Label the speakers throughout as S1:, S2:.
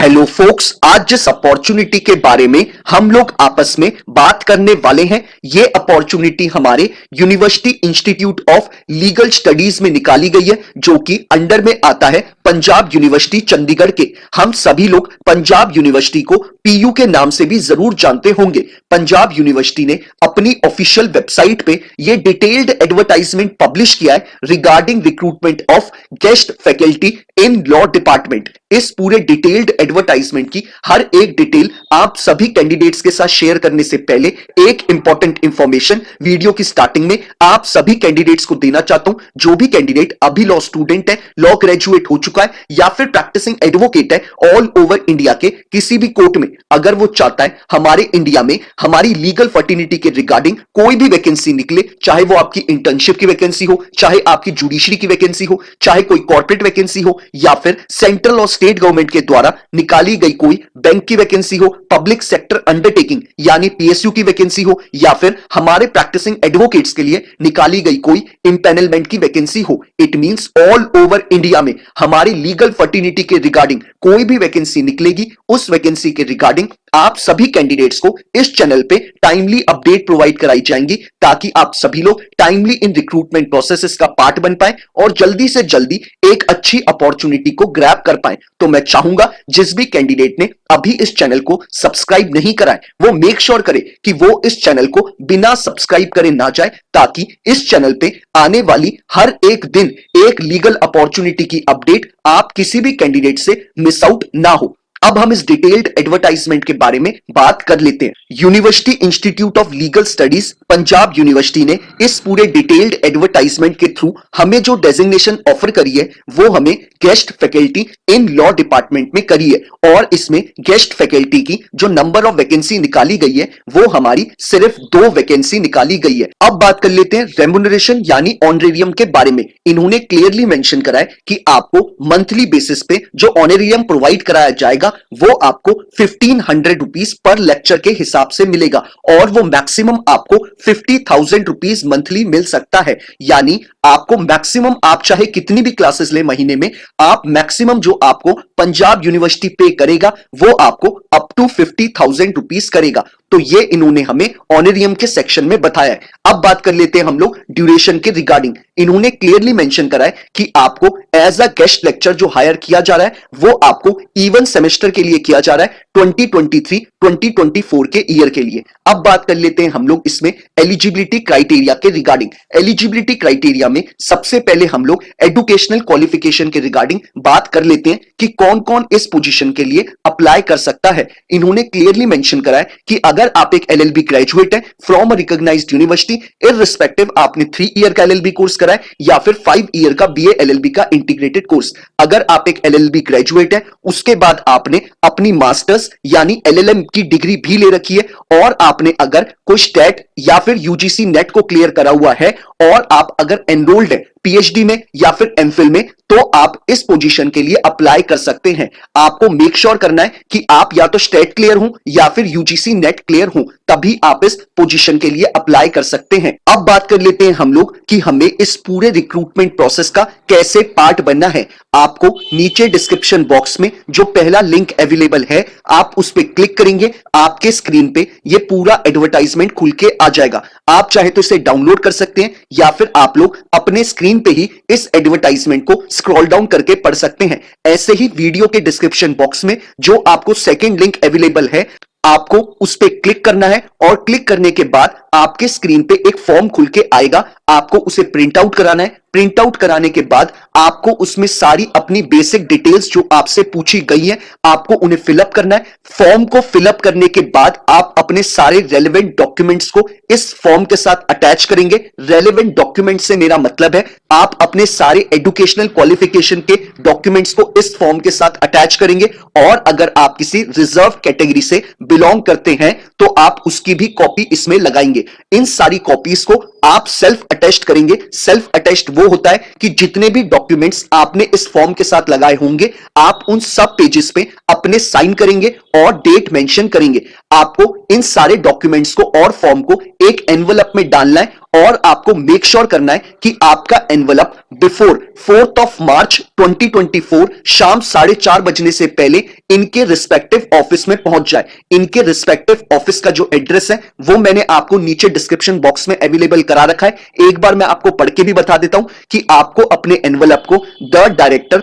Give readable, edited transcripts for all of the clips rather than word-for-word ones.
S1: Hello focus, आज जिस opportunity के बारे में हम लोग आपस में बात करने वाले हैं, ये अपॉर्चुनिटी हमारे university institute of legal studies में निकाली गई है, जो कि अंडर में आता है पंजाब यूनिवर्सिटी चंडीगढ़ के। हम सभी लोग पंजाब यूनिवर्सिटी को पीयू के नाम से भी जरूर जानते होंगे। पंजाब यूनिवर्सिटी ने अपनी ऑफिशियल वेबसाइट पे ये डिटेल्ड एडवर्टाइजमेंट पब्लिश किया है regarding recruitment of guest faculty in law department. इस पूरे डिटेल्ड एडवर्टाइजमेंट की हर एक डिटेल आप सभी कैंडिडेट्स के साथ शेयर करने से पहले एक इंपॉर्टेंट इंफॉर्मेशन वीडियो की स्टार्टिंग में आप सभी कैंडिडेट्स को देना चाहता हूं। जो भी कैंडिडेट अभी लॉ स्टूडेंट है, लॉ ग्रेजुएट हो चुका है या फिर प्रैक्टिसिंग एडवोकेट है ऑल ओवर इंडिया के किसी भी कोर्ट में, अगर वो चाहता है हमारे इंडिया में हमारी लीगल फर्टिनिटी के रिगार्डिंग कोई भी वैकेंसी निकले, चाहे वो आपकी इंटर्नशिप की वैकेंसी हो, चाहे आपकी जुडिशरी की वैकेंसी हो, चाहे कोई कॉर्पोरेट वैकेंसी हो या फिर सेंट्रल और स्टेट गवर्नमेंट के द्वारा निकाली गई कोई बैंक की वैकेंसी हो, पब्लिक सेक्टर अंडरटेकिंग यानी पीएसयू की वैकेंसी हो, या फिर हमारे प्रैक्टिसिंग एडवोकेट्स के लिए निकाली गई कोई इंपैनलमेंट की वैकेंसी हो। It means all over India में हमारी लीगल फर्टिनिटी के रिगार्डिंग कोई भी वैकेंसी निकलेगी, उस वैकेंसी के रिगार्डिंग आप सभी कैंडिडेट्स को इस चैनल पे टाइमली अपडेट प्रोवाइड कराई जाएंगी, ताकि आप सभी लोग टाइमली इन रिक्रूटमेंट प्रोसेसेस का पार्ट बन पाए और जल्दी से जल्दी एक अच्छी अपॉर्चुनिटी को ग्रैब कर पाए। तो मैं चाहूंगा जिस भी कैंडिडेट ने अभी इस चैनल को सब्सक्राइब नहीं करा है, वो मेक श्योर करे कि वो इस चैनल को बिना सब्सक्राइब करे ना जाए, ताकि इस चैनल पे आने वाली हर एक दिन एक लीगल अपॉर्चुनिटी की अपडेट आप किसी भी कैंडिडेट से मिस आउट ना हो। अब हम इस डिटेल्ड एडवर्टाइजमेंट के बारे में बात कर लेते हैं। University institute of legal studies Punjab university ने इस पूरे डिटेल्ड एडवर्टाइजमेंट के थ्रू हमें जो डेजिग्नेशन ऑफर करी है वो हमें guest faculty in law department में करी है, और इसमें गेस्ट फैकल्टी की जो नंबर ऑफ वैकेंसी निकाली गई है वो हमारी सिर्फ 2 वैकेंसी निकाली गई है। अब बात कर लेते हैं रेम्युनरेशन यानी ऑनरेरियम के बारे में। इन्होंने क्लियरली मेंशन करा है कि आपको मंथली बेसिस पे जो ऑनरेरियम प्रोवाइड कराया जाएगा वो आपको 1500 रुपीज पर लेक्चर के हिसाब से मिलेगा, और वो मैक्सिमम आपको 50,000 रुपीज मंथली मिल सकता है। यानी आपको मैक्सिमम, आप चाहे कितनी भी क्लासेस ले महीने में, आप मैक्सिमम जो आपको पंजाब यूनिवर्सिटी पे करेगा वो आपको अप टू 50,000 रुपीज करेगा। तो ये इन्होंने हमें ऑनरेरियम के सेक्शन में बताया है। अब बात कर लेते हैं हम लोग ड्यूरेशन के रिगार्डिंग। इन्होंने क्लियरली मेंशन करा है कि आपको एज अ गेस्ट लेक्चर जो हायर किया जा रहा है वो आपको इवन सेमेस्टर के लिए किया जा रहा है, 2023-2024 के ईयर के लिए। अब बात कर लेते हैं हम लोग इसमें एलिजिबिलिटी क्राइटेरिया के रिगार्डिंग। एलिजिबिलिटी क्राइटेरिया में सबसे पहले हम लोग एजुकेशनल क्वालिफिकेशन के रिगार्डिंग बात कर लेते हैं कि कौन कौन इस पोजीशन के लिए अप्लाई कर सकता है। इन्होंने क्लियरली मेंशन करा है कि अगर आप एक एलएलबी ग्रेजुएट है from a recognised university, irrespective आपने 3 ईयर का एलएलबी कोर्स करा है या फिर 5 ईयर का बीए एलएलबी का इंटीग्रेटेड कोर्स, अगर आप एक एलएलबी ग्रेजुएट है उसके बाद आपने अपनी मास्टर्स यानी एलएलएम की डिग्री भी ले रखी है, और आपने अगर कोई स्टेट या फिर यूजीसी नेट को क्लियर करा हुआ है, और आप अगर एनरोल्ड है पीएचडी में या फिर एमफिल में, तो आप इस पोजीशन के लिए अप्लाई कर सकते हैं। आपको मेक श्योर करना है कि आप या तो स्टेट क्लियर हो या फिर यूजीसी नेट क्लियर हो, तभी आप इस पोजीशन के लिए अप्लाई कर सकते हैं। अब बात कर लेते हैं हम लोग कि हमें इस पूरे रिक्रूटमेंट प्रोसेस का कैसे पार्ट बनना है। आपको नीचे डिस्क्रिप्शन बॉक्स में जो पहला लिंक अवेलेबल है आप उस पर क्लिक करेंगे, आपके स्क्रीन पे ये पूरा एडवर्टाइजमेंट खुल के आ जाएगा। आप चाहे तो इसे डाउनलोड कर सकते हैं या फिर आप लोग अपने स्क्रीन पे ही इस एडवर्टाइजमेंट को स्क्रॉल डाउन करके पढ़ सकते हैं। ऐसे ही वीडियो के डिस्क्रिप्शन बॉक्स में जो आपको सेकंड लिंक अवेलेबल है आपको उस पर क्लिक करना है, और क्लिक करने के बाद आपके स्क्रीन पे एक फॉर्म खुल के आएगा, आपको उसे प्रिंट आउट कराना है। प्रिंट आउट कराने के बाद आपको उसमें सारी अपनी बेसिक डिटेल्स जो आपसे पूछी गई है आपको उन्हें फिलअप करना है। फॉर्म को फिलअप करने के बाद आप अपने सारे रेलेवेंट डॉक्यूमेंट्स को इस फॉर्म के साथ अटैच करेंगे। रेलेवेंट डॉक्यूमेंट से मेरा मतलब है आप अपने सारे एजुकेशनल क्वालिफिकेशन के डॉक्यूमेंट्स को इस फॉर्म के साथ अटैच करेंगे, और अगर आप किसी रिजर्व कैटेगरी से बिलोंग करते हैं तो आप उसकी भी कॉपी इसमें लगाएंगे। इन सारी कॉपीज को आप सेल्फ अटेस्ट करेंगे। सेल्फ अटेस्ट वो होता है कि जितने भी डॉक्यूमेंट्स आपने इस फॉर्म के साथ लगाए होंगे आप उन सब पेजेस पे अपने साइन करेंगे और डेट मेंशन करेंगे। आपको इन सारे डॉक्यूमेंट्स को और फॉर्म को एक एनवलप में डालना है और आपको मेक श्योर करना है कि आपका envelope before 4th of March 2024 शाम 4:30 बजने से पहले इनके रिस्पेक्टिव ऑफिस में पहुंच जाए। इनके रिस्पेक्टिव ऑफिस का जो एड्रेस है वो मैंने आपको नीचे डिस्क्रिप्शन बॉक्स में अवेलेबल करा रखा है। एक बार मैं आपको पढ़ के भी बता देता हूं कि आपको अपने एनवलप को the director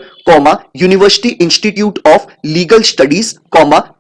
S1: university institute of legal studies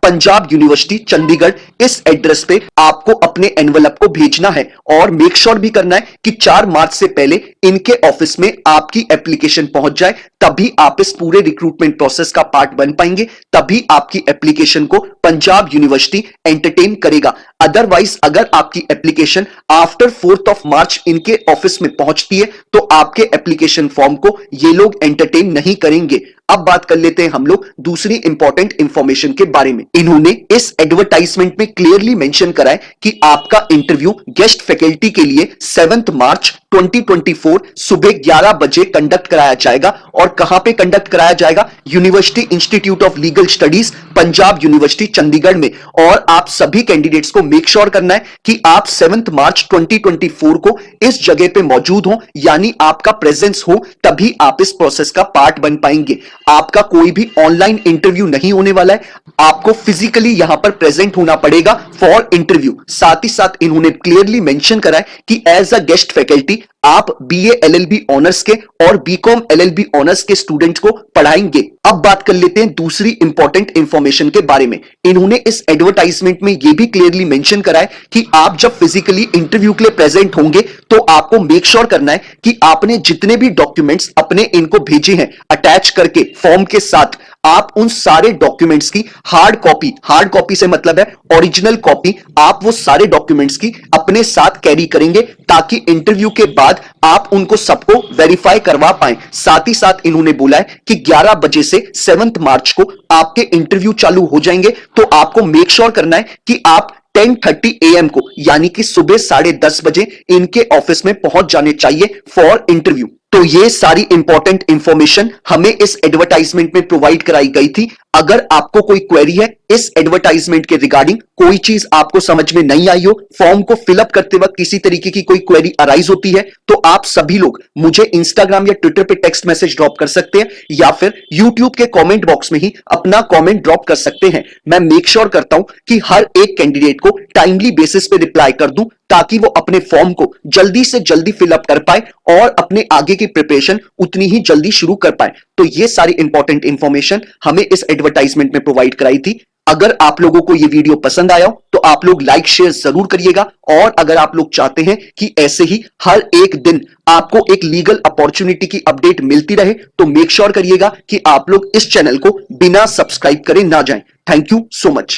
S1: Punjab university Chandigarh, इस एड्रेस पे आपको अपने एनवलप को भेजना है और मेक श्योर भी करना है कि 4 मार्च से पहले इनके ऑफिस में आपकी एप्लीकेशन पहुंच जाए। तभी आप इस पूरे रिक्रूटमेंट प्रोसेस का पार्ट बन पाएंगे, तभी आपकी एप्लीकेशन को पंजाब यूनिवर्सिटी एंटरटेन करेगा। अदरवाइज अगर आपकी application after 4th of March इनके ऑफिस में पहुंचती है तो आपके एप्लीकेशन फॉर्म को ये लोग एंटरटेन नहीं करेंगे। अब बात कर लेते हैं हम लोग दूसरी इंपॉर्टेंट इंफॉर्मेशन के बारे में। इन्होंने इस एडवर्टाइजमेंट में क्लियरली मेंशन करा है कि आपका इंटरव्यू गेस्ट फैकल्टी के लिए 7 मार्च 2024 सुबह 11 बजे कंडक्ट कराया जाएगा। और कहां पे कंडक्ट कराया जाएगा? University institute of legal studies Punjab university Chandigarh में। और आप सभी कैंडिडेट्स को मेक श्योर करना है कि आप 7 मार्च 2024 को इस जगह पे मौजूद हो, यानी आपका प्रेजेंस हो, तभी आप इस प्रोसेस का पार्ट बन पाएंगे। आपका कोई भी ऑनलाइन इंटरव्यू नहीं होने वाला है, आपको फिजिकली यहां पर प्रेजेंट होना पड़ेगा फॉर इंटरव्यू। साथ ही साथ इन्होंने क्लियरली मेंशन करा है कि एज अ गेस्ट फैकल्टी आप बीए एलएलबी ऑनर्स के और बीकॉम एलएलबी ऑनर्स के स्टूडेंट्स को पढ़ाएंगे। अब बात कर लेते हैं दूसरी इंपॉर्टेंट इंफॉर्मेशन के बारे में। इन्होंने इस एडवर्टाइजमेंट में यह भी क्लियरली मेंशन करा है कि आप जब फिजिकली इंटरव्यू के लिए प्रेजेंट होंगे तो आपको मेक श्योर करना है कि आपने जितने भी डॉक्यूमेंट्स अपने इनको भेजे हैं अटैच करके फॉर्म के साथ, आप उन सारे डॉक्यूमेंट्स की हार्ड कॉपी से मतलब है ओरिजिनल कॉपी, आप वो सारे डॉक्यूमेंट्स की अपने साथ कैरी करेंगे ताकि इंटरव्यू के बाद आप उनको सबको वेरीफाई करवा पाएं। साथ ही साथ इन्होंने बोला है कि 11 बजे से 7 मार्च को आपके इंटरव्यू चालू हो जाएंगे, तो आपको मेक श्योर करना है कि आप 10:30 AM को यानी कि सुबह 10:30 बजे इनके ऑफिस में पहुंच जाने चाहिए फॉर इंटरव्यू। तो ये सारी इंपॉर्टेंट इंफॉर्मेशन हमें इस एडवर्टाइजमेंट में प्रोवाइड कराई गई थी। अगर आपको कोई क्वेरी है इस एडवर्टाइजमेंट के रिगार्डिंग, कोई चीज आपको समझ में नहीं आई हो, फॉर्म को फिलअप करते वक्त किसी तरीके की कोई क्वेरी अराइज होती है, तो आप सभी लोग मुझे इंस्टाग्राम या ट्विटर पे टेक्स्ट मैसेज ड्रॉप कर सकते हैं या फिर यूट्यूब के कमेंट बॉक्स में ही अपना कमेंट ड्रॉप कर सकते हैं। मैं मेक श्योर करता हूं कि हर एक कैंडिडेट को टाइमली बेसिस पे रिप्लाई कर दूं ताकि वो अपने फॉर्म को जल्दी से जल्दी फिलअप कर पाए और अपने आगे की प्रिपरेशन उतनी ही जल्दी शुरू कर पाए। तो ये सारी इंपॉर्टेंट इंफॉर्मेशन हमें इस एडवर्टाइजमेंट में प्रोवाइड कराई थी। अगर आप लोगों को ये वीडियो पसंद आया हो तो आप लोग लाइक शेयर जरूर करिएगा। और अगर आप लोग चाहते हैं कि ऐसे ही हर एक दिन आपको एक लीगल अपॉर्चुनिटी की अपडेट मिलती रहे तो मेक श्योर करिएगा कि आप लोग इस चैनल को बिना सब्सक्राइब करे ना जाएं। Thank you so much.